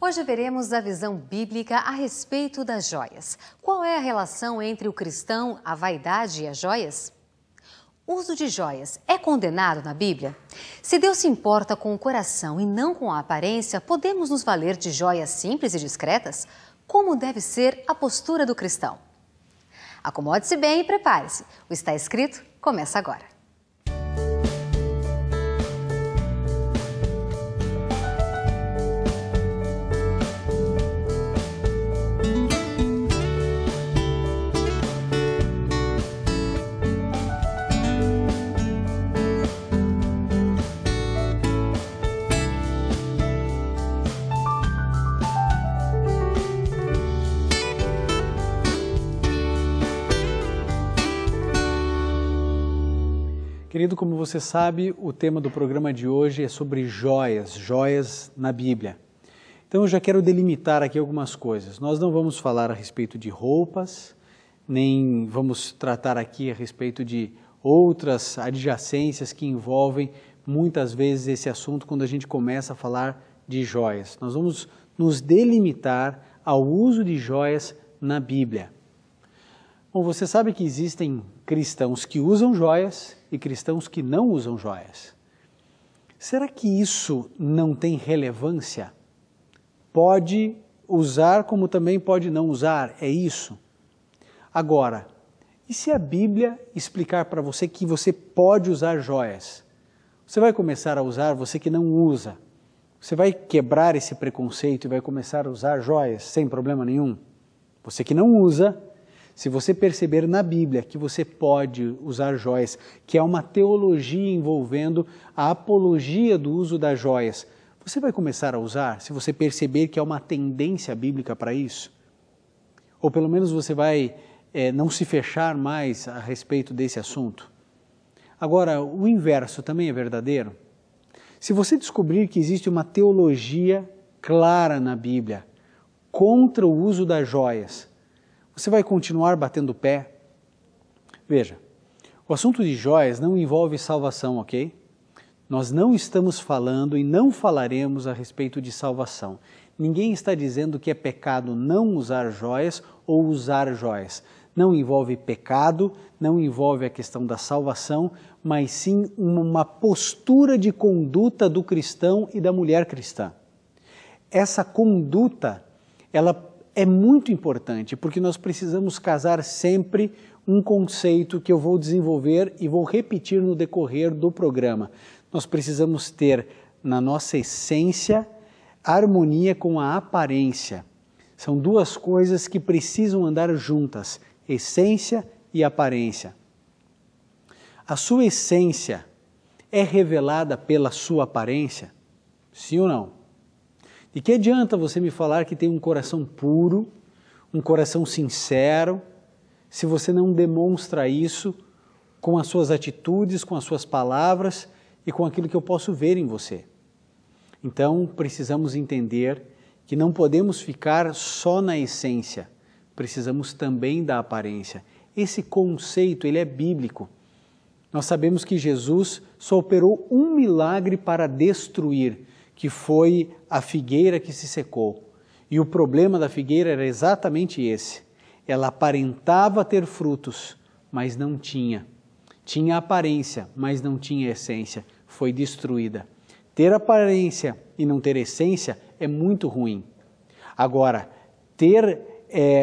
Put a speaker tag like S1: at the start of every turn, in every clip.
S1: Hoje veremos a visão bíblica a respeito das joias. Qual é a relação entre o cristão, a vaidade e as joias? O uso de joias é condenado na Bíblia? Se Deus se importa com o coração e não com a aparência, podemos nos valer de joias simples e discretas? Como deve ser a postura do cristão? Acomode-se bem e prepare-se. O Está Escrito começa agora.
S2: Querido, como você sabe, o tema do programa de hoje é sobre joias, joias na Bíblia. Então eu já quero delimitar aqui algumas coisas. Nós não vamos falar a respeito de roupas, nem vamos tratar aqui a respeito de outras adjacências que envolvem muitas vezes esse assunto quando a gente começa a falar de joias. Nós vamos nos delimitar ao uso de joias na Bíblia. Bom, você sabe que existem cristãos que usam joias e cristãos que não usam joias. Será que isso não tem relevância? Pode usar como também pode não usar, é isso? Agora, e se a Bíblia explicar para você que você pode usar joias? Você vai começar a usar, você que não usa. Você vai quebrar esse preconceito e vai começar a usar joias sem problema nenhum? Você que não usa, se você perceber na Bíblia que você pode usar joias, que é uma teologia envolvendo a apologia do uso das joias, você vai começar a usar se você perceber que é uma tendência bíblica para isso? Ou pelo menos você vai não se fechar mais a respeito desse assunto? Agora, o inverso também é verdadeiro? Se você descobrir que existe uma teologia clara na Bíblia contra o uso das joias, você vai continuar batendo o pé? Veja, o assunto de joias não envolve salvação, ok? Nós não estamos falando e não falaremos a respeito de salvação. Ninguém está dizendo que é pecado não usar joias ou usar joias. Não envolve pecado, não envolve a questão da salvação, mas sim uma postura de conduta do cristão e da mulher cristã. Essa conduta, ela é muito importante, porque nós precisamos casar sempre um conceito que eu vou desenvolver e vou repetir no decorrer do programa. Nós precisamos ter, na nossa essência, harmonia com a aparência. São duas coisas que precisam andar juntas, essência e aparência. A sua essência é revelada pela sua aparência? Sim ou não? De que adianta você me falar que tem um coração puro, um coração sincero, se você não demonstra isso com as suas atitudes, com as suas palavras e com aquilo que eu posso ver em você? Então, precisamos entender que não podemos ficar só na essência, precisamos também da aparência. Esse conceito, ele é bíblico. Nós sabemos que Jesus só operou um milagre para destruir, que foi a figueira que se secou. E o problema da figueira era exatamente esse. Ela aparentava ter frutos, mas não tinha. Tinha aparência, mas não tinha essência. Foi destruída. Ter aparência e não ter essência é muito ruim. Agora,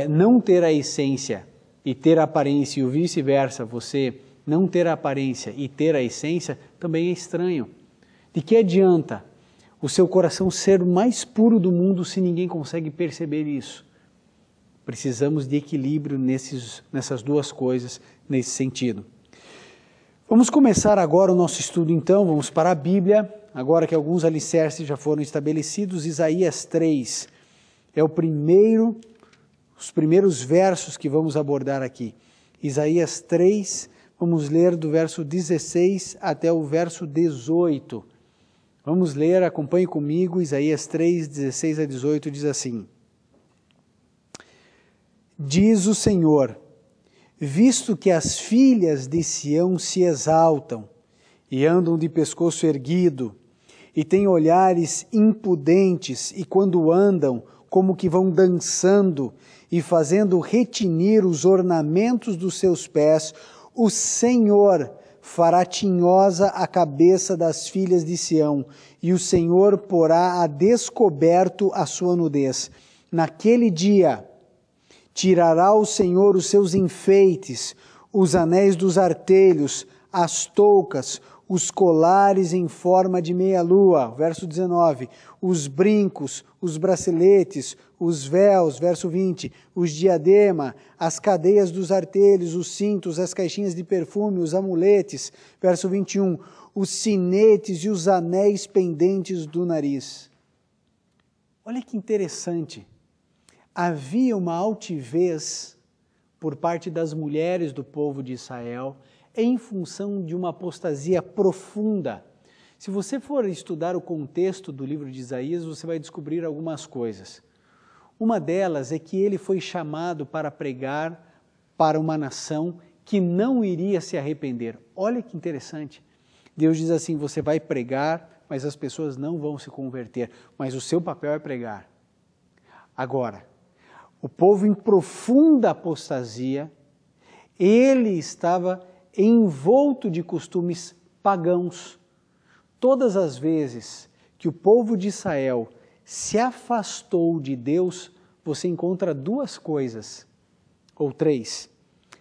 S2: não ter a essência e ter a aparência e o vice-versa, você não ter a aparência e ter a essência, também é estranho. De que adianta o seu coração ser o mais puro do mundo se ninguém consegue perceber isso? Precisamos de equilíbrio nessas duas coisas, nesse sentido. Vamos começar agora o nosso estudo então, vamos para a Bíblia, agora que alguns alicerces já foram estabelecidos. Isaías 3 é os primeiros versos que vamos abordar aqui. Isaías 3, vamos ler do verso 16 até o verso 18. Vamos ler, acompanhe comigo, Isaías 3, 16 a 18, diz assim: Diz o Senhor, visto que as filhas de Sião se exaltam e andam de pescoço erguido, e têm olhares impudentes, e quando andam, como que vão dançando e fazendo retinir os ornamentos dos seus pés, o Senhor fará tinhosa a cabeça das filhas de Sião, e o Senhor porá a descoberto a sua nudez. Naquele dia tirará o Senhor os seus enfeites, os anéis dos artelhos, as toucas, os colares em forma de meia-lua, verso 19, os brincos, os braceletes, os véus, verso 20, os diadema, as cadeias dos artelhos, os cintos, as caixinhas de perfume, os amuletes, verso 21, os sinetes e os anéis pendentes do nariz. Olha que interessante, havia uma altivez por parte das mulheres do povo de Israel, em função de uma apostasia profunda. Se você for estudar o contexto do livro de Isaías, você vai descobrir algumas coisas. Uma delas é que ele foi chamado para pregar para uma nação que não iria se arrepender. Olha que interessante. Deus diz assim, você vai pregar, mas as pessoas não vão se converter, mas o seu papel é pregar. Agora, o povo em profunda apostasia, ele estava envolto de costumes pagãos. Todas as vezes que o povo de Israel se afastou de Deus, você encontra duas coisas, ou três: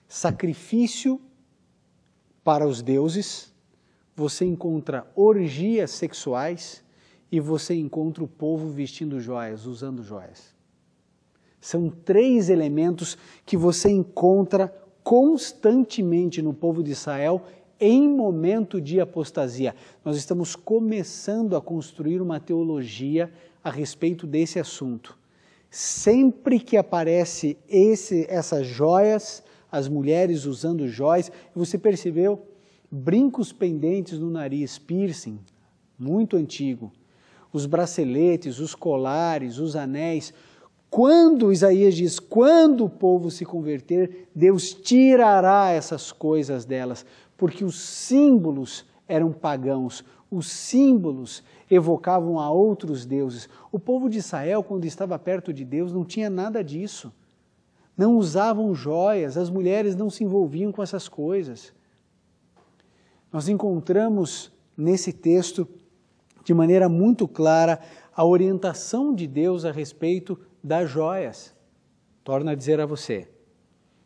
S2: sacrifício para os deuses, você encontra orgias sexuais e você encontra o povo vestindo joias, usando joias. São três elementos que você encontra constantemente no povo de Israel em momento de apostasia. Nós estamos começando a construir uma teologia a respeito desse assunto. Sempre que aparece essas joias, as mulheres usando joias, você percebeu? Brincos pendentes no nariz, piercing, muito antigo. Os braceletes, os colares, os anéis. Quando Isaías diz, quando o povo se converter, Deus tirará essas coisas delas, porque os símbolos eram pagãos, os símbolos evocavam a outros deuses. O povo de Israel, quando estava perto de Deus, não tinha nada disso. Não usavam joias, as mulheres não se envolviam com essas coisas. Nós encontramos nesse texto, de maneira muito clara, a orientação de Deus a respeito das joias. Torno a dizer a você,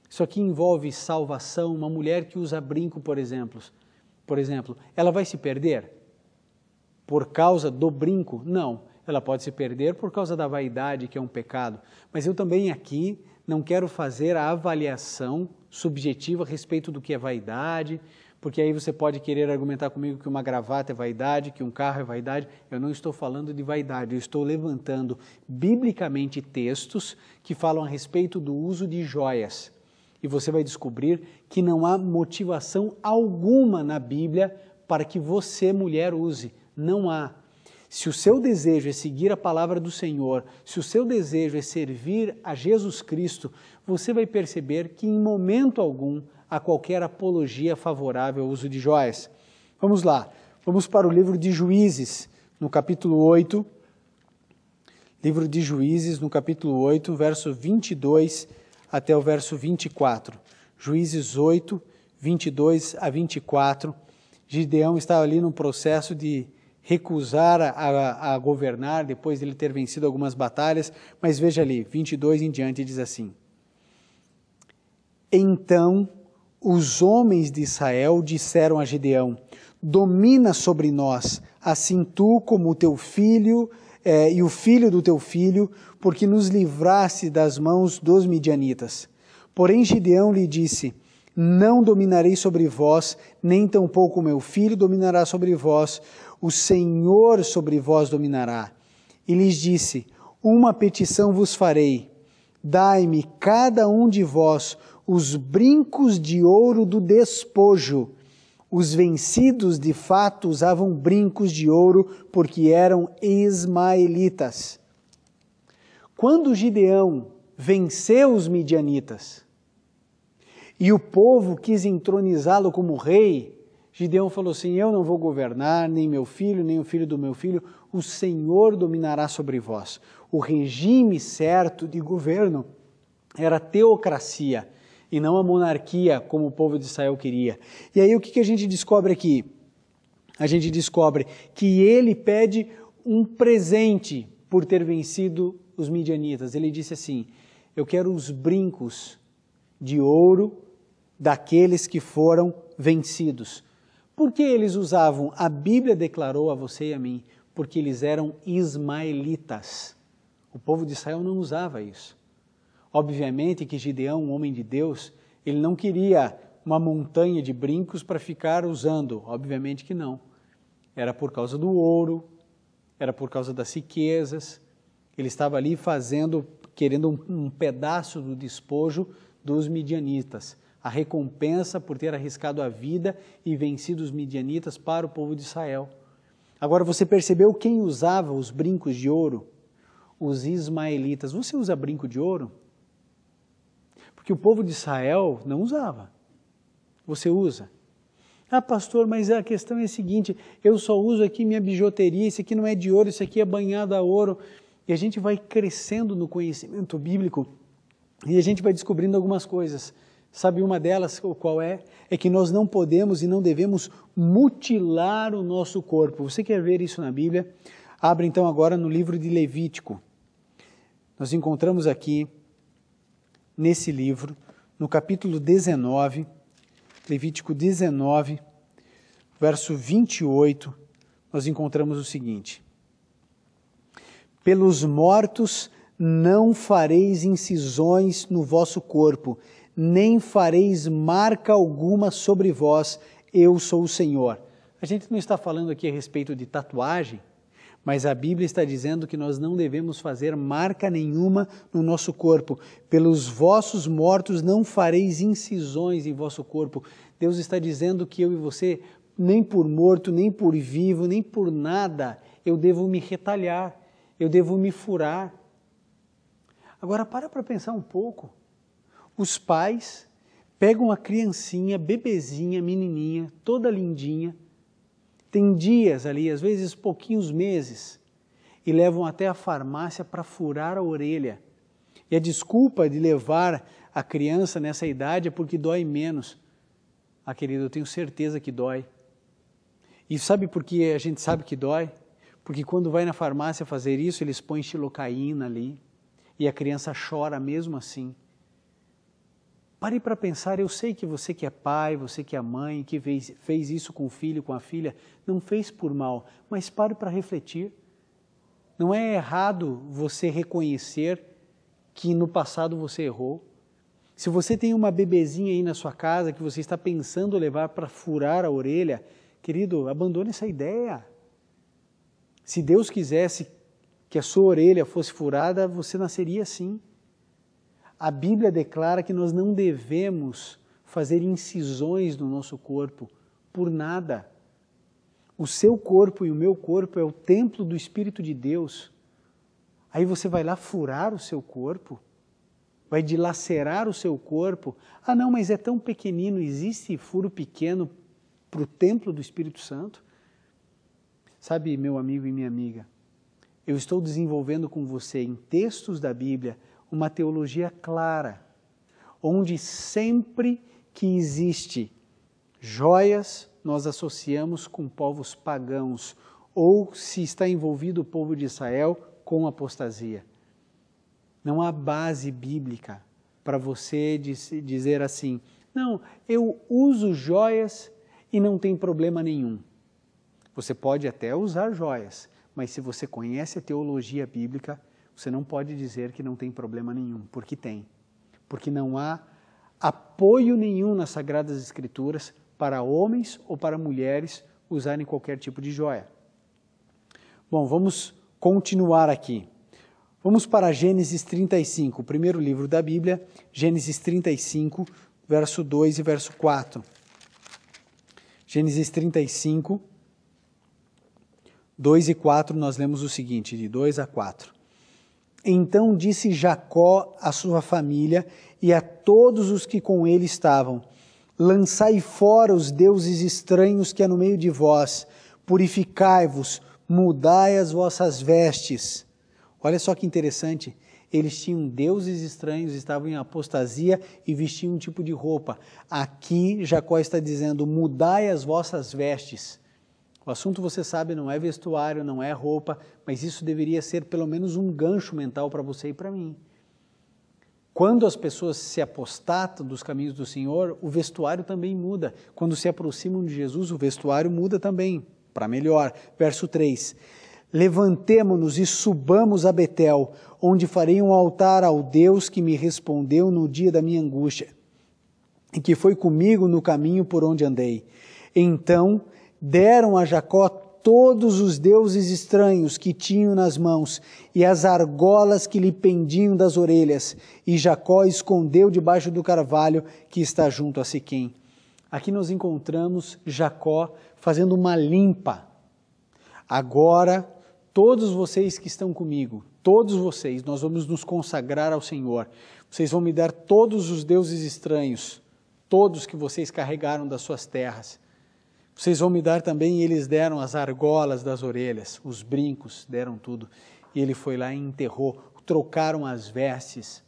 S2: isso aqui envolve salvação. Uma mulher que usa brinco, por exemplo, ela vai se perder por causa do brinco? Não, ela pode se perder por causa da vaidade, que é um pecado. Mas eu também aqui não quero fazer a avaliação subjetiva a respeito do que é vaidade, porque aí você pode querer argumentar comigo que uma gravata é vaidade, que um carro é vaidade. Eu não estou falando de vaidade, eu estou levantando biblicamente textos que falam a respeito do uso de joias. E você vai descobrir que não há motivação alguma na Bíblia para que você, mulher, use. Não há. Se o seu desejo é seguir a palavra do Senhor, se o seu desejo é servir a Jesus Cristo, você vai perceber que em momento algum a qualquer apologia favorável ao uso de joias. Vamos lá, vamos para o livro de Juízes, no capítulo 8, livro de Juízes, no capítulo 8, verso 22 até o verso 24. Juízes 8, 22 a 24. Gideão estava ali no processo de recusar a governar, depois de ele ter vencido algumas batalhas, mas veja ali, 22 em diante, diz assim: Então os homens de Israel disseram a Gideão: domina sobre nós, assim tu como o teu filho e o filho do teu filho, porque nos livraste das mãos dos midianitas. Porém Gideão lhe disse: não dominarei sobre vós, nem tampouco meu filho dominará sobre vós, o Senhor sobre vós dominará. E lhes disse: uma petição vos farei, dai-me cada um de vós os brincos de ouro do despojo. Os vencidos de fato usavam brincos de ouro porque eram ismaelitas. Quando Gideão venceu os midianitas e o povo quis entronizá-lo como rei, Gideão falou assim, eu não vou governar, nem meu filho, nem o filho do meu filho, o Senhor dominará sobre vós. O regime certo de governo era a teocracia e não a monarquia como o povo de Israel queria. E aí o que a gente descobre aqui? A gente descobre que ele pede um presente por ter vencido os midianitas. Ele disse assim, eu quero os brincos de ouro daqueles que foram vencidos. Por que eles usavam? A Bíblia declarou a você e a mim, porque eles eram ismaelitas. O povo de Israel não usava isso. Obviamente que Gideão, um homem de Deus, ele não queria uma montanha de brincos para ficar usando. Obviamente que não. Era por causa do ouro, era por causa das riquezas. Ele estava ali querendo um pedaço do despojo dos midianitas. A recompensa por ter arriscado a vida e vencido os midianitas para o povo de Israel. Agora você percebeu quem usava os brincos de ouro? Os ismaelitas. Você usa brinco de ouro? Porque o povo de Israel não usava. Você usa. Ah, pastor, mas a questão é a seguinte, eu só uso aqui minha bijuteria, isso aqui não é de ouro, isso aqui é banhado a ouro. E a gente vai crescendo no conhecimento bíblico e a gente vai descobrindo algumas coisas. Sabe uma delas, qual é? É que nós não podemos e não devemos mutilar o nosso corpo. Você quer ver isso na Bíblia? Abre então agora no livro de Levítico. Nós encontramos aqui, nesse livro, no capítulo 19, Levítico 19, verso 28, nós encontramos o seguinte. Pelos mortos não fareis incisões no vosso corpo, nem fareis marca alguma sobre vós, eu sou o Senhor. A gente não está falando aqui a respeito de tatuagem, mas a Bíblia está dizendo que nós não devemos fazer marca nenhuma no nosso corpo. Pelos vossos mortos não fareis incisões em vosso corpo. Deus está dizendo que eu e você, nem por morto, nem por vivo, nem por nada, eu devo me retalhar, eu devo me furar. Agora para pensar um pouco. Os pais pegam a criancinha, bebezinha, menininha, toda lindinha, tem dias ali, às vezes pouquinhos meses, e levam até a farmácia para furar a orelha. E a desculpa de levar a criança nessa idade é porque dói menos. Ah, querido, eu tenho certeza que dói. E sabe por que a gente sabe que dói? Porque quando vai na farmácia fazer isso, eles põem xilocaína ali, e a criança chora mesmo assim. Pare para pensar, eu sei que você que é pai, você que é mãe, que fez isso com o filho, com a filha, não fez por mal, mas pare para refletir. Não é errado você reconhecer que no passado você errou. Se você tem uma bebezinha aí na sua casa que você está pensando levar para furar a orelha, querido, abandone essa ideia. Se Deus quisesse que a sua orelha fosse furada, você nasceria assim. A Bíblia declara que nós não devemos fazer incisões no nosso corpo por nada. O seu corpo e o meu corpo é o templo do Espírito de Deus. Aí você vai lá furar o seu corpo? Vai dilacerar o seu corpo? Ah não, mas é tão pequenino, existe furo pequeno para o templo do Espírito Santo? Sabe, meu amigo e minha amiga, eu estou desenvolvendo com você em textos da Bíblia uma teologia clara, onde sempre que existe joias, nós associamos com povos pagãos, ou se está envolvido o povo de Israel com apostasia. Não há base bíblica para você dizer assim, não, eu uso joias e não tem problema nenhum. Você pode até usar joias, mas se você conhece a teologia bíblica, você não pode dizer que não tem problema nenhum, porque tem. Porque não há apoio nenhum nas Sagradas Escrituras para homens ou para mulheres usarem qualquer tipo de joia. Bom, vamos continuar aqui. Vamos para Gênesis 35, o primeiro livro da Bíblia, Gênesis 35, verso 2 e verso 4. Gênesis 35, 2 e 4, nós lemos o seguinte, de 2 a 4. Então disse Jacó à sua família e a todos os que com ele estavam, Lançai fora os deuses estranhos que há no meio de vós, purificai-vos, mudai as vossas vestes. Olha só que interessante, eles tinham deuses estranhos, estavam em apostasia e vestiam um tipo de roupa. Aqui Jacó está dizendo, mudai as vossas vestes. O assunto, você sabe, não é vestuário, não é roupa, mas isso deveria ser pelo menos um gancho mental para você e para mim. Quando as pessoas se apostatam dos caminhos do Senhor, o vestuário também muda. Quando se aproximam de Jesus, o vestuário muda também, para melhor. Verso 3, levantemo-nos e subamos a Betel, onde farei um altar ao Deus que me respondeu no dia da minha angústia, e que foi comigo no caminho por onde andei. Então deram a Jacó todos os deuses estranhos que tinham nas mãos e as argolas que lhe pendiam das orelhas, e Jacó escondeu debaixo do carvalho que está junto a Siquém. Aqui nós encontramos Jacó fazendo uma limpa. Agora, todos vocês que estão comigo, todos vocês, nós vamos nos consagrar ao Senhor. Vocês vão me dar todos os deuses estranhos, todos que vocês carregaram das suas terras. Vocês vão me dar também, e eles deram as argolas das orelhas, os brincos, deram tudo. E ele foi lá e enterrou, trocaram as vestes.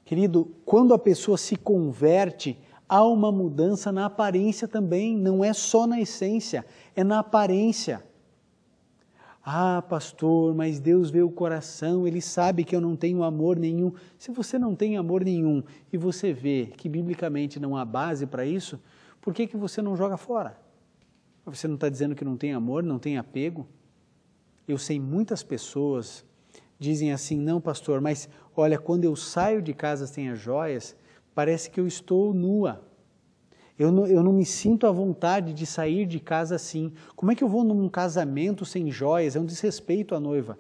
S2: Querido, quando a pessoa se converte, há uma mudança na aparência também, não é só na essência, é na aparência. Ah, pastor, mas Deus vê o coração, Ele sabe que eu não tenho amor nenhum. Se você não tem amor nenhum e você vê que biblicamente não há base para isso, por que você não joga fora? Você não está dizendo que não tem amor, não tem apego? Eu sei muitas pessoas dizem assim, não pastor, mas olha, quando eu saio de casa sem as joias, parece que eu estou nua. Eu não me sinto à vontade de sair de casa assim. Como é que eu vou num casamento sem joias? É um desrespeito à noiva.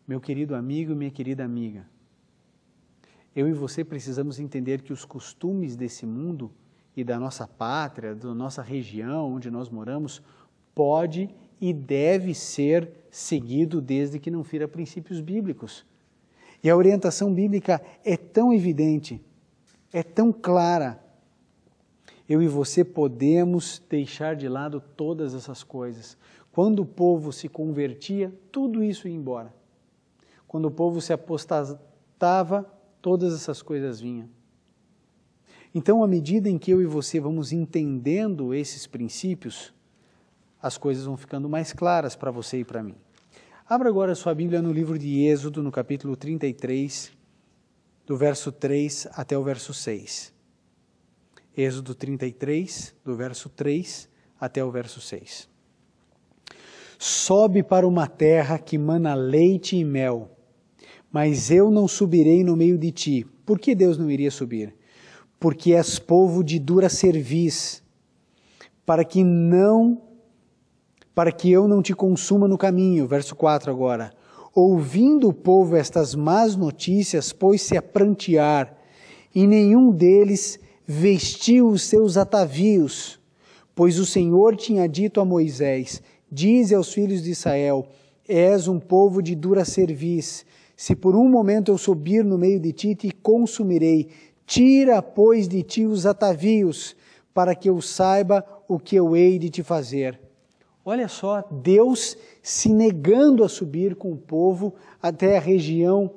S2: Meu querido amigo e minha querida amiga, eu e você precisamos entender que os costumes desse mundo e da nossa pátria, da nossa região onde nós moramos, pode e deve ser seguido desde que não fira princípios bíblicos. E a orientação bíblica é tão evidente, é tão clara. Eu e você podemos deixar de lado todas essas coisas. Quando o povo se convertia, tudo isso ia embora. Quando o povo se apostatava, todas essas coisas vinham. Então, à medida em que eu e você vamos entendendo esses princípios, as coisas vão ficando mais claras para você e para mim. Abra agora a sua Bíblia no livro de Êxodo, no capítulo 33, do verso 3 até o verso 6. Êxodo 33, do verso 3 até o verso 6. Sobe para uma terra que mana leite e mel, mas eu não subirei no meio de ti. Por que Deus não iria subir? Porque és povo de dura cerviz, para que eu não te consuma no caminho. Verso 4 agora. Ouvindo o povo estas más notícias, pôs-se a prantear, e nenhum deles vestiu os seus atavios, pois o Senhor tinha dito a Moisés, dize aos filhos de Israel, és um povo de dura cerviz, se por um momento eu subir no meio de ti, te consumirei. Tira, pois, de ti os atavios, para que eu saiba o que eu hei de te fazer. Olha só, Deus se negando a subir com o povo até a região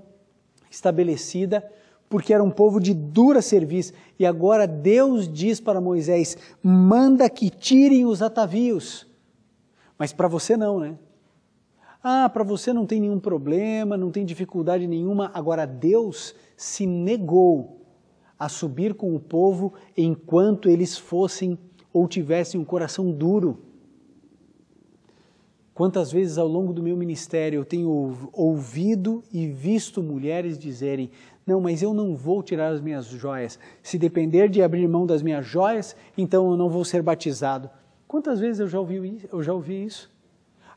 S2: estabelecida, porque era um povo de dura cerviz. E agora Deus diz para Moisés, manda que tirem os atavios. Mas para você não, né? Ah, para você não tem nenhum problema, não tem dificuldade nenhuma. Agora Deus se negou a subir com o povo enquanto eles fossem ou tivessem um coração duro. Quantas vezes ao longo do meu ministério eu tenho ouvido e visto mulheres dizerem, não, mas eu não vou tirar as minhas joias. Se depender de abrir mão das minhas joias, então eu não vou ser batizado. Quantas vezes eu já ouvi isso?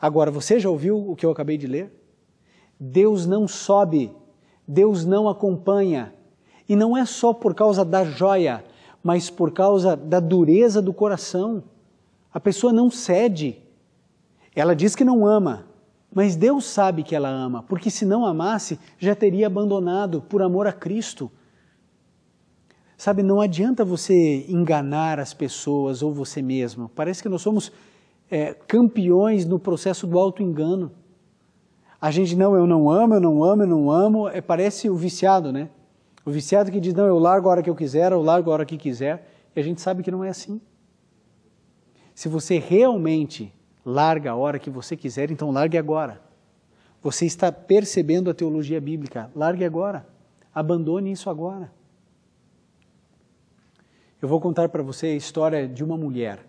S2: Agora, você já ouviu o que eu acabei de ler? Deus não sobe, Deus não acompanha. E não é só por causa da joia, mas por causa da dureza do coração. A pessoa não cede. Ela diz que não ama, mas Deus sabe que ela ama, porque se não amasse, já teria abandonado por amor a Cristo. Sabe, não adianta você enganar as pessoas ou você mesmo. Parece que nós somos campeões no processo do auto-engano. A gente, não, eu não amo, eu não amo, eu não amo, parece o viciado, né? O viciado que diz, não, eu largo a hora que eu quiser, eu largo a hora que quiser, e a gente sabe que não é assim. Se você realmente larga a hora que você quiser, então largue agora. Você está percebendo a teologia bíblica, largue agora, abandone isso agora. Eu vou contar para você a história de uma mulher.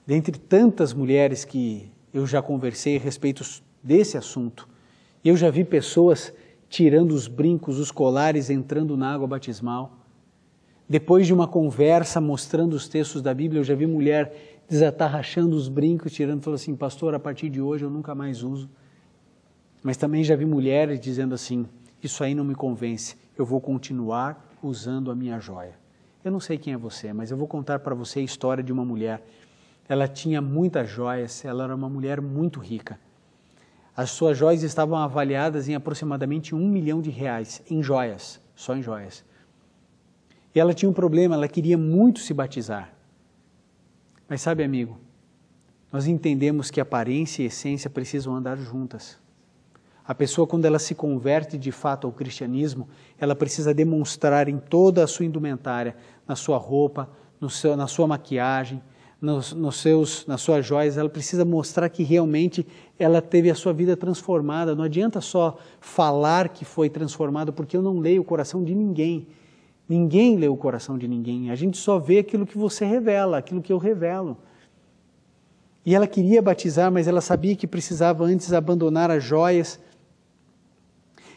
S2: Dentre tantas mulheres que eu já conversei a respeito desse assunto, eu já vi pessoas tirando os brincos, os colares, entrando na água batismal. Depois de uma conversa mostrando os textos da Bíblia, eu já vi mulher desatarrachando os brincos, tirando, falou assim, pastor, a partir de hoje eu nunca mais uso. Mas também já vi mulheres dizendo assim, isso aí não me convence, eu vou continuar usando a minha joia. Eu não sei quem é você, mas eu vou contar para você a história de uma mulher. Ela tinha muitas joias, ela era uma mulher muito rica. As suas joias estavam avaliadas em aproximadamente R$1 milhão em joias, só em joias. E ela tinha um problema, ela queria muito se batizar. Mas sabe, amigo, nós entendemos que aparência e essência precisam andar juntas. A pessoa, quando ela se converte de fato ao cristianismo, ela precisa demonstrar em toda a sua indumentária, na sua roupa, na sua maquiagem, nas suas joias, ela precisa mostrar que realmente ela teve a sua vida transformada. Não adianta só falar que foi transformada, porque eu não leio o coração de ninguém. Ninguém lê o coração de ninguém. A gente só vê aquilo que você revela, aquilo que eu revelo. E ela queria batizar, mas ela sabia que precisava antes abandonar as joias.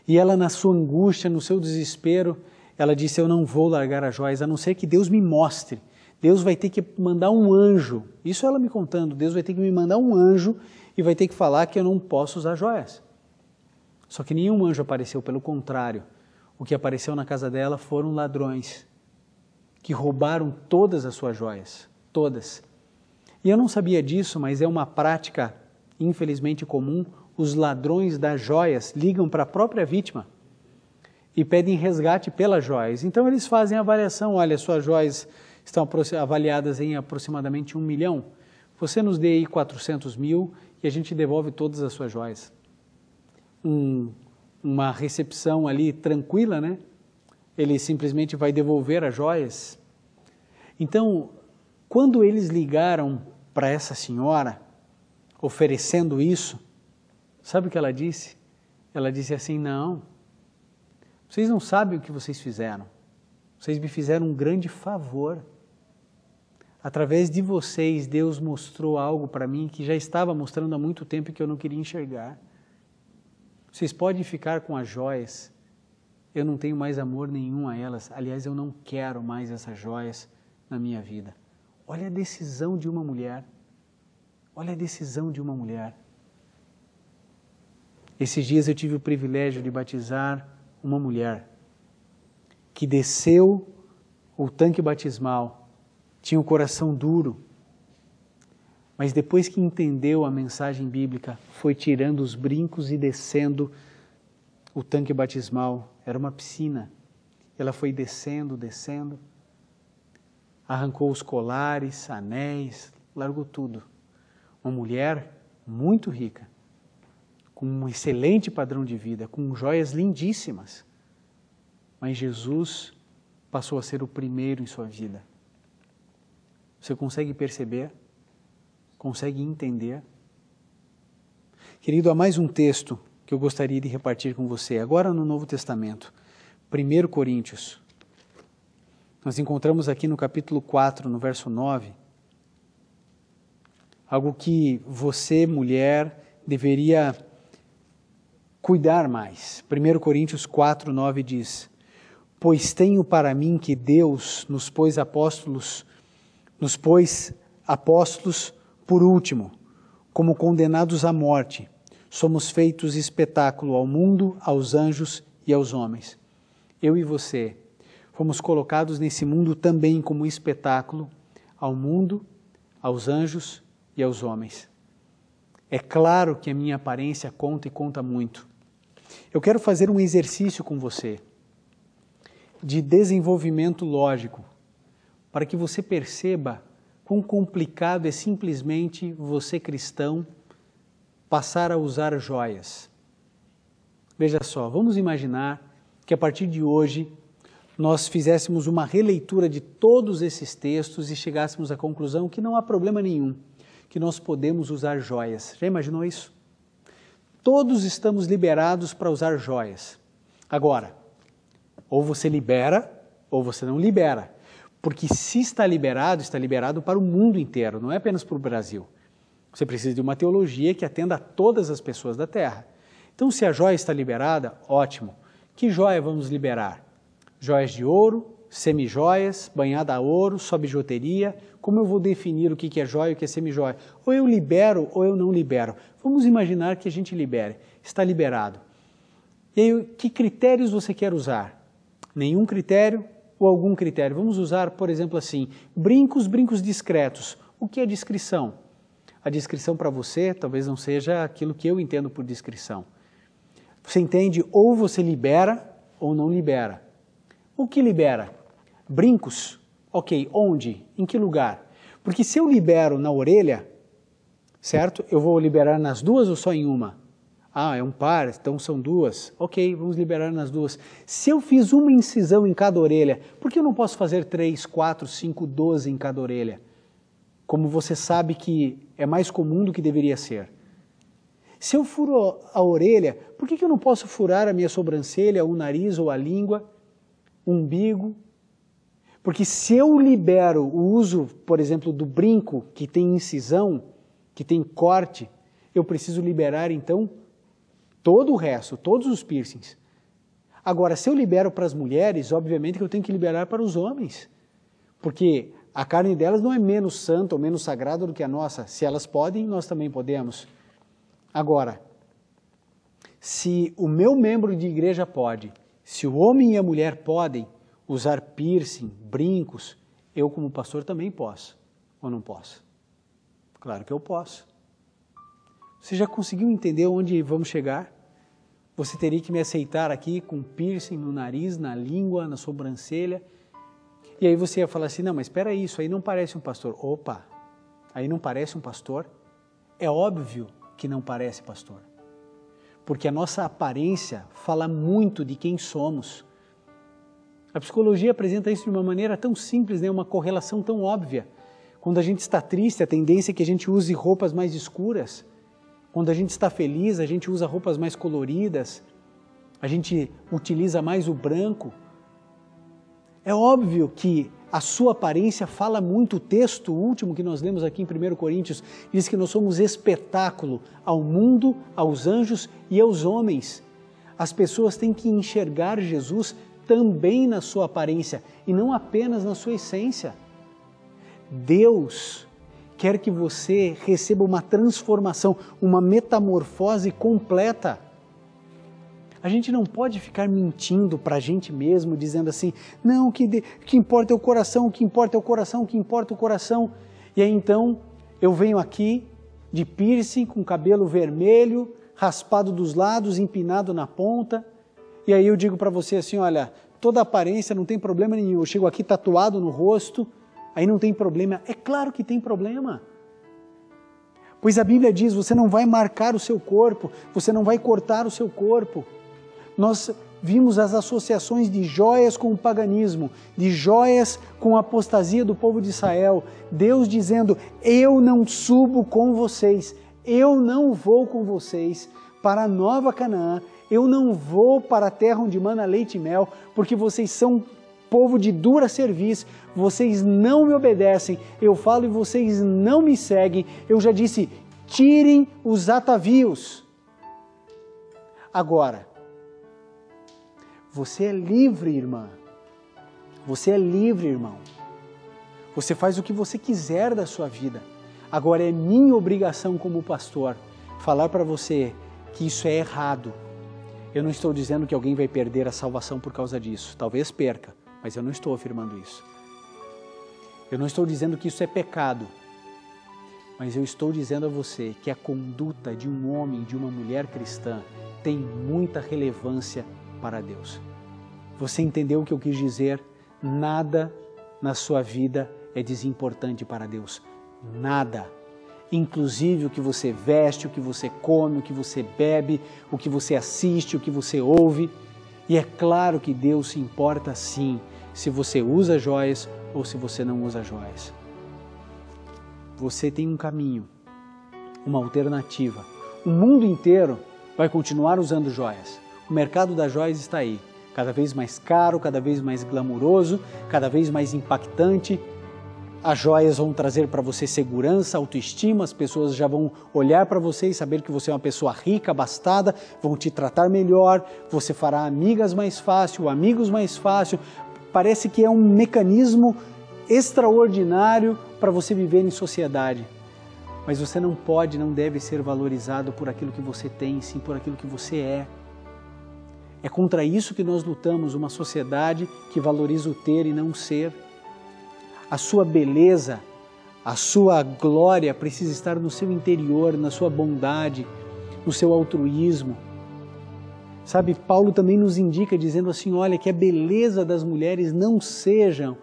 S2: E ela, na sua angústia, no seu desespero, ela disse, eu não vou largar as joias, a não ser que Deus me mostre. Deus vai ter que mandar um anjo, isso ela me contando, Deus vai ter que me mandar um anjo e vai ter que falar que eu não posso usar joias. Só que nenhum anjo apareceu, pelo contrário, o que apareceu na casa dela foram ladrões, que roubaram todas as suas joias, todas. E eu não sabia disso, mas é uma prática, infelizmente comum, os ladrões das joias ligam para a própria vítima e pedem resgate pelas joias. Então eles fazem a avaliação, olha, suas joias estão avaliadas em aproximadamente 1 milhão, você nos dê aí 400 mil e a gente devolve todas as suas joias. Uma recepção ali tranquila, né? Ele simplesmente vai devolver as joias. Então, quando eles ligaram para essa senhora, oferecendo isso, sabe o que ela disse? Ela disse assim, não, vocês não sabem o que vocês fizeram. Vocês me fizeram um grande favor. Através de vocês, Deus mostrou algo para mim que já estava mostrando há muito tempo e que eu não queria enxergar. Vocês podem ficar com as joias. Eu não tenho mais amor nenhum a elas. Aliás, eu não quero mais essas joias na minha vida. Olha a decisão de uma mulher. Olha a decisão de uma mulher. Esses dias eu tive o privilégio de batizar uma mulher que desceu o tanque batismal, tinha o coração duro, mas depois que entendeu a mensagem bíblica, foi tirando os brincos e descendo o tanque batismal. Era uma piscina. Ela foi descendo, descendo, arrancou os colares, anéis, largou tudo. Uma mulher muito rica, com um excelente padrão de vida, com joias lindíssimas. Mas Jesus passou a ser o primeiro em sua vida. Você consegue perceber? Consegue entender? Querido, há mais um texto que eu gostaria de repartir com você, agora no Novo Testamento, 1 Coríntios. Nós encontramos aqui no capítulo 4, no verso 9, algo que você, mulher, deveria cuidar mais. 1 Coríntios 4, 9 diz, pois tenho para mim que Deus nos pôs apóstolos por último, como condenados à morte. Somos feitos espetáculo ao mundo, aos anjos e aos homens. Eu e você fomos colocados nesse mundo também como espetáculo ao mundo, aos anjos e aos homens. É claro que a minha aparência conta e conta muito. Eu quero fazer um exercício com você. de desenvolvimento lógico, para que você perceba quão complicado é simplesmente você, cristão, passar a usar joias. Veja só, vamos imaginar que a partir de hoje nós fizéssemos uma releitura de todos esses textos e chegássemos à conclusão que não há problema nenhum, que nós podemos usar joias. Já imaginou isso? Todos estamos liberados para usar joias. Agora, ou você libera ou você não libera. Porque se está liberado para o mundo inteiro, não é apenas para o Brasil. Você precisa de uma teologia que atenda a todas as pessoas da terra. Então, se a joia está liberada, ótimo. Que joia vamos liberar? Joias de ouro, semijoias, banhada a ouro, só bijuteria. Como eu vou definir o que é joia e o que é semijoia? Ou eu libero ou eu não libero. Vamos imaginar que a gente libere. Está liberado. E aí, que critérios você quer usar? Nenhum critério ou algum critério? Vamos usar, por exemplo, assim, brincos discretos. O que é discrição? A discrição para você talvez não seja aquilo que eu entendo por discrição. Você entende ou você libera ou não libera. O que libera? Brincos? Ok, onde? Em que lugar? Porque se eu libero na orelha, certo? Eu vou liberar nas duas ou só em uma? Ah, é um par, então são duas. Ok, vamos liberar nas duas. Se eu fiz uma incisão em cada orelha, por que eu não posso fazer 3, 4, 5, 12 em cada orelha? Como você sabe que é mais comum do que deveria ser. Se eu furo a orelha, por que eu não posso furar a minha sobrancelha, o nariz ou a língua, o umbigo? Porque se eu libero o uso, por exemplo, do brinco, que tem incisão, que tem corte, eu preciso liberar, então, todo o resto, todos os piercings. Agora, se eu libero para as mulheres, obviamente que eu tenho que liberar para os homens. Porque a carne delas não é menos santa ou menos sagrada do que a nossa. Se elas podem, nós também podemos. Agora, se o meu membro de igreja pode, se o homem e a mulher podem usar piercing, brincos, eu como pastor também posso. Ou não posso? Claro que eu posso. Você já conseguiu entender onde vamos chegar? Você teria que me aceitar aqui com piercing no nariz, na língua, na sobrancelha. E aí você ia falar assim, não, mas espera aí, isso aí não parece um pastor. Opa, aí não parece um pastor? É óbvio que não parece pastor. Porque a nossa aparência fala muito de quem somos. A psicologia apresenta isso de uma maneira tão simples, né? Uma correlação tão óbvia. Quando a gente está triste, a tendência é que a gente use roupas mais escuras. Quando a gente está feliz, a gente usa roupas mais coloridas. A gente utiliza mais o branco. É óbvio que a sua aparência fala muito. O texto último que nós lemos aqui em 1 Coríntios diz que nós somos espetáculo ao mundo, aos anjos e aos homens. As pessoas têm que enxergar Jesus também na sua aparência e não apenas na sua essência. Deus quer que você receba uma transformação, uma metamorfose completa. A gente não pode ficar mentindo para a gente mesmo, dizendo assim, não, o que importa é o coração, o que importa é o coração, o que importa é o coração. E aí então eu venho aqui de piercing, com cabelo vermelho, raspado dos lados, empinado na ponta, e aí eu digo para você assim, olha, toda aparência não tem problema nenhum, eu chego aqui tatuado no rosto, aí não tem problema. É claro que tem problema. Pois a Bíblia diz, você não vai marcar o seu corpo, você não vai cortar o seu corpo. Nós vimos as associações de joias com o paganismo, de joias com a apostasia do povo de Israel. Deus dizendo, eu não subo com vocês, eu não vou com vocês para a nova Canaã, eu não vou para a terra onde mana leite e mel, porque vocês são povo de dura cerviz, vocês não me obedecem, eu falo e vocês não me seguem. Eu já disse, tirem os atavios. Agora, você é livre, irmã. Você é livre, irmão. Você faz o que você quiser da sua vida. Agora é minha obrigação como pastor falar para você que isso é errado. Eu não estou dizendo que alguém vai perder a salvação por causa disso. Talvez perca, mas eu não estou afirmando isso. Eu não estou dizendo que isso é pecado, mas eu estou dizendo a você que a conduta de um homem, de uma mulher cristã, tem muita relevância para Deus. Você entendeu o que eu quis dizer? Nada na sua vida é desimportante para Deus. Nada. Inclusive o que você veste, o que você come, o que você bebe, o que você assiste, o que você ouve. E é claro que Deus se importa sim se você usa joias ou se você não usa joias. Você tem um caminho, uma alternativa. O mundo inteiro vai continuar usando joias. O mercado das joias está aí, cada vez mais caro, cada vez mais glamuroso, cada vez mais impactante. As joias vão trazer para você segurança, autoestima, as pessoas já vão olhar para você e saber que você é uma pessoa rica, abastada, vão te tratar melhor, você fará amigas mais fácil, amigos mais fácil. Parece que é um mecanismo extraordinário para você viver em sociedade. Mas você não pode, não deve ser valorizado por aquilo que você tem, sim por aquilo que você é. É contra isso que nós lutamos, uma sociedade que valoriza o ter e não o ser. A sua beleza, a sua glória precisa estar no seu interior, na sua bondade, no seu altruísmo. Sabe, Paulo também nos indica dizendo assim, olha, que a beleza das mulheres não sejam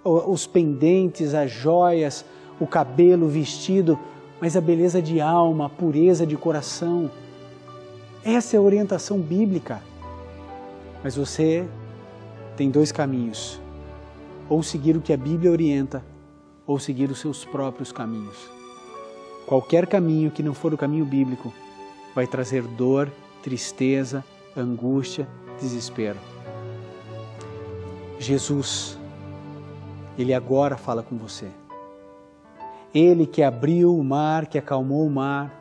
S2: os pendentes, as joias, o cabelo, o vestido, mas a beleza de alma, a pureza de coração. Essa é a orientação bíblica. Mas você tem dois caminhos. Ou seguir o que a Bíblia orienta, ou seguir os seus próprios caminhos. Qualquer caminho que não for o caminho bíblico vai trazer dor, tristeza, angústia, desespero. Jesus, Ele agora fala com você. Ele que abriu o mar, que acalmou o mar,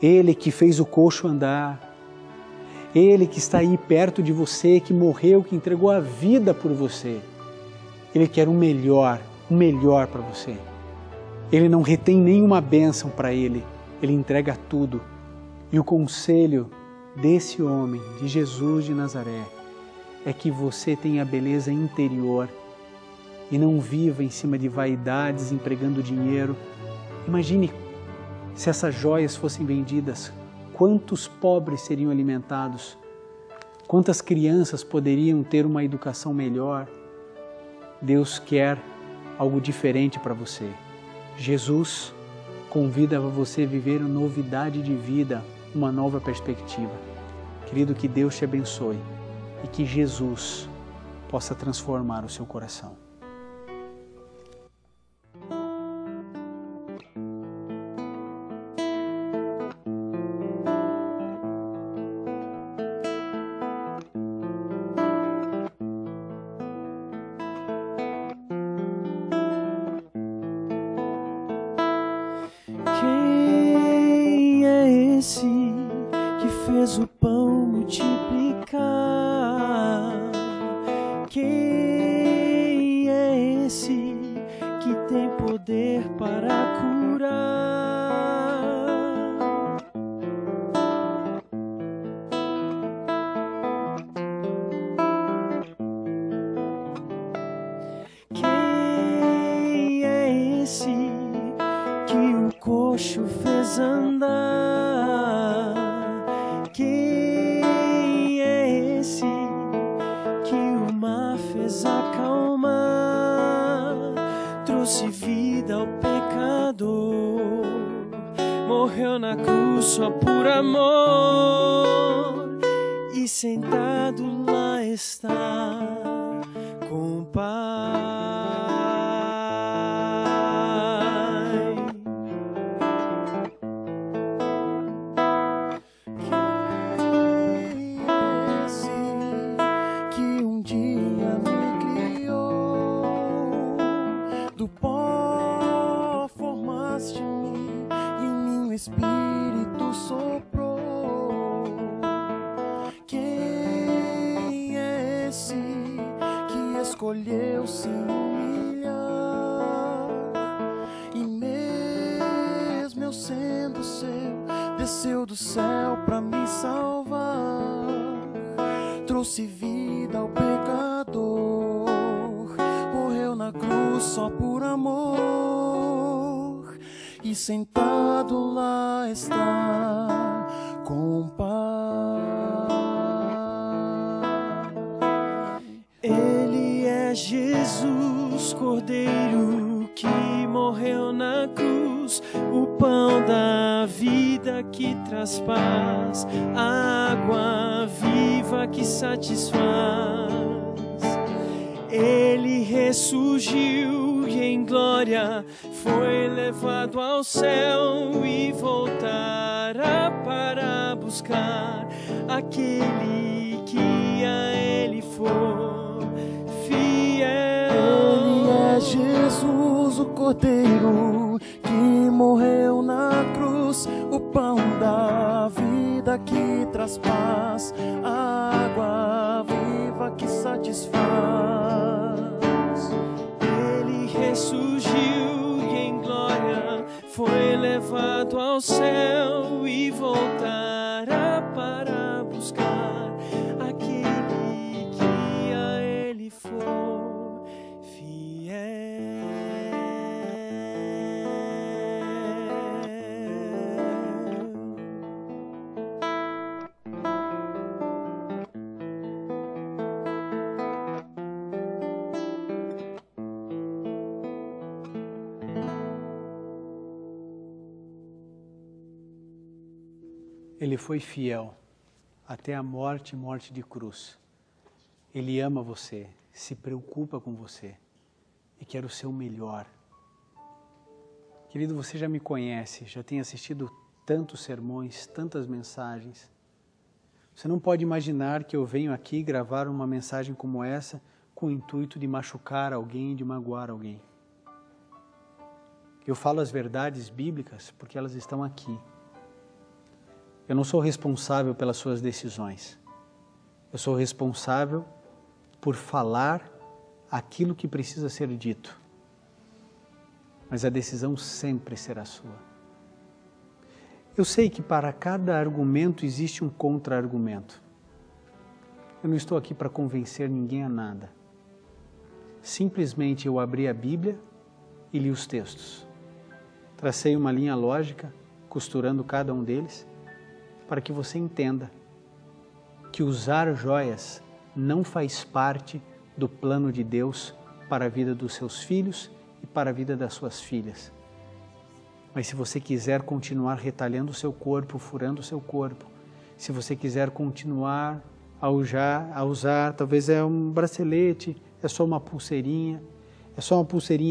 S2: Ele que fez o coxo andar, Ele que está aí perto de você, que morreu, que entregou a vida por você. Ele quer o melhor para você. Ele não retém nenhuma bênção para Ele, Ele entrega tudo. E o conselho desse homem, de Jesus de Nazaré, é que você tenha beleza interior e não viva em cima de vaidades, empregando dinheiro. Imagine se essas joias fossem vendidas, quantos pobres seriam alimentados, quantas crianças poderiam ter uma educação melhor. Deus quer algo diferente para você. Jesus convida você a viver uma novidade de vida, uma nova perspectiva. Querido, que Deus te abençoe e que Jesus possa transformar o seu coração.
S3: Quem é esse que fez o pão multiplicar? Quem é esse que tem poder para curar? Quem é esse que o coxo fez andar? Quem é esse que o mar fez acalmar? Trouxe vida ao pecador, morreu na cruz só por amor, e sentado lá está com o Pai. Espírito soprou. Quem é esse que escolheu se humilhar? E mesmo eu sendo seu, desceu do céu pra me salvar. Trouxe vida ao pecador, morreu na cruz só por amor, e sentado lá está com o Pai. Jesus, Cordeiro que morreu na cruz, o pão da vida que traz paz, a água viva que satisfaz. Ele ressurgiu e em glória foi levado ao céu e voltará para buscar aquele que a ele for fiel.
S4: Ele é Jesus, o Cordeiro que morreu na cruz, o pão da vida que traz paz, a água viva que satisfaz.
S3: Ele ressurgiu e em glória foi levado ao céu e voltará para buscar aquele que a ele for fiel.
S2: Ele foi fiel até a morte de cruz. Ele ama você, se preocupa com você e quer o seu melhor. Querido, você já me conhece, já tem assistido tantos sermões, tantas mensagens. Você não pode imaginar que eu venho aqui gravar uma mensagem como essa com o intuito de machucar alguém, de magoar alguém. Eu falo as verdades bíblicas porque elas estão aqui. Eu não sou responsável pelas suas decisões. Eu sou responsável por falar aquilo que precisa ser dito. Mas a decisão sempre será sua. Eu sei que para cada argumento existe um contra-argumento. Eu não estou aqui para convencer ninguém a nada. Simplesmente eu abri a Bíblia e li os textos. Tracei uma linha lógica, costurando cada um deles, para que você entenda que usar joias não faz parte do plano de Deus para a vida dos seus filhos e para a vida das suas filhas. Mas se você quiser continuar retalhando o seu corpo, furando o seu corpo, se você quiser continuar a usar, talvez é um bracelete, é só uma pulseirinha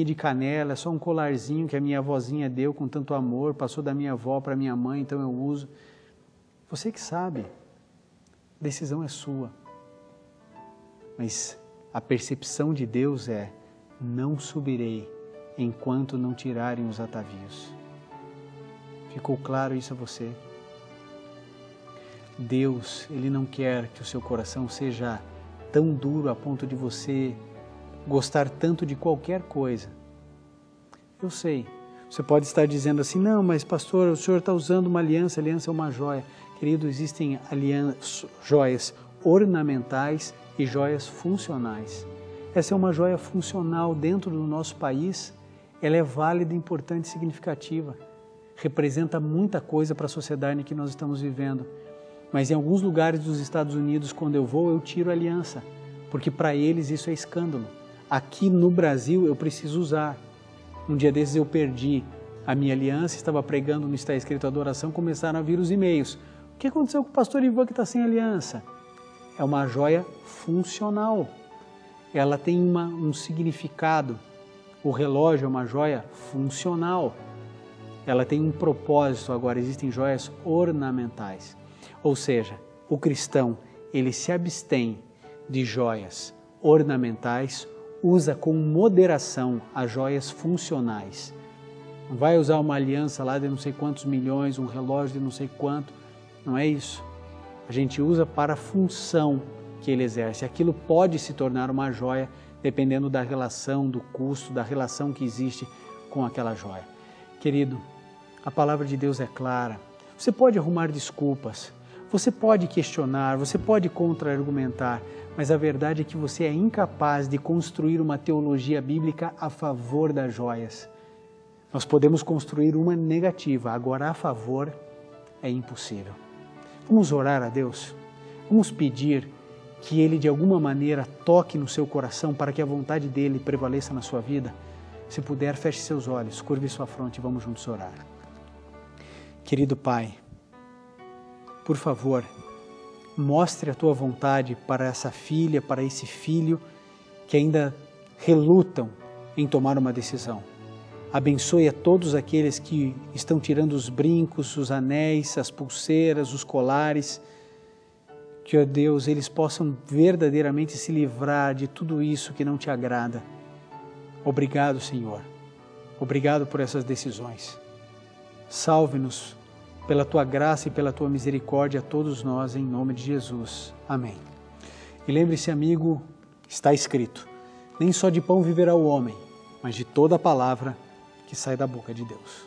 S2: de canela, é só um colarzinho que a minha avózinha deu com tanto amor, passou da minha avó para minha mãe, então eu uso. Você que sabe, a decisão é sua. Mas a percepção de Deus é: não subirei enquanto não tirarem os atavios. Ficou claro isso a você? Deus, Ele não quer que o seu coração seja tão duro a ponto de você gostar tanto de qualquer coisa. Eu sei, você pode estar dizendo assim: não, mas pastor, o senhor está usando uma aliança, a aliança é uma joia. Querido, existem joias ornamentais e joias funcionais. Essa é uma joia funcional dentro do nosso país, ela é válida, importante e significativa. Representa muita coisa para a sociedade em que nós estamos vivendo. Mas em alguns lugares dos Estados Unidos, quando eu vou, eu tiro a aliança, porque para eles isso é escândalo. Aqui no Brasil eu preciso usar. Um dia desses eu perdi a minha aliança, estava pregando no Está Escrito Adoração, começaram a vir os e-mails. O que aconteceu com o pastor Ivan que está sem aliança? É uma joia funcional. Ela tem um significado. O relógio é uma joia funcional. Ela tem um propósito. Agora, existem joias ornamentais. Ou seja, o cristão, ele se abstém de joias ornamentais, usa com moderação as joias funcionais. Não vai usar uma aliança lá de não sei quantos milhões, um relógio de não sei quanto. Não é isso. A gente usa para a função que ele exerce. Aquilo pode se tornar uma joia dependendo da relação, do custo, da relação que existe com aquela joia. Querido, a palavra de Deus é clara. Você pode arrumar desculpas, você pode questionar, você pode contra-argumentar, mas a verdade é que você é incapaz de construir uma teologia bíblica a favor das joias. Nós podemos construir uma negativa, agora a favor é impossível. Vamos orar a Deus, vamos pedir que Ele de alguma maneira toque no seu coração para que a vontade dEle prevaleça na sua vida, se puder, feche seus olhos, curve sua fronte e vamos juntos orar. Querido Pai, por favor, mostre a Tua vontade para essa filha, para esse filho que ainda relutam em tomar uma decisão. Abençoe a todos aqueles que estão tirando os brincos, os anéis, as pulseiras, os colares, que, ó Deus, eles possam verdadeiramente se livrar de tudo isso que não Te agrada. Obrigado, Senhor. Obrigado por essas decisões. Salve-nos pela Tua graça e pela Tua misericórdia a todos nós, em nome de Jesus. Amém. E lembre-se, amigo, está escrito: nem só de pão viverá o homem, mas de toda a palavra que sai da boca de Deus.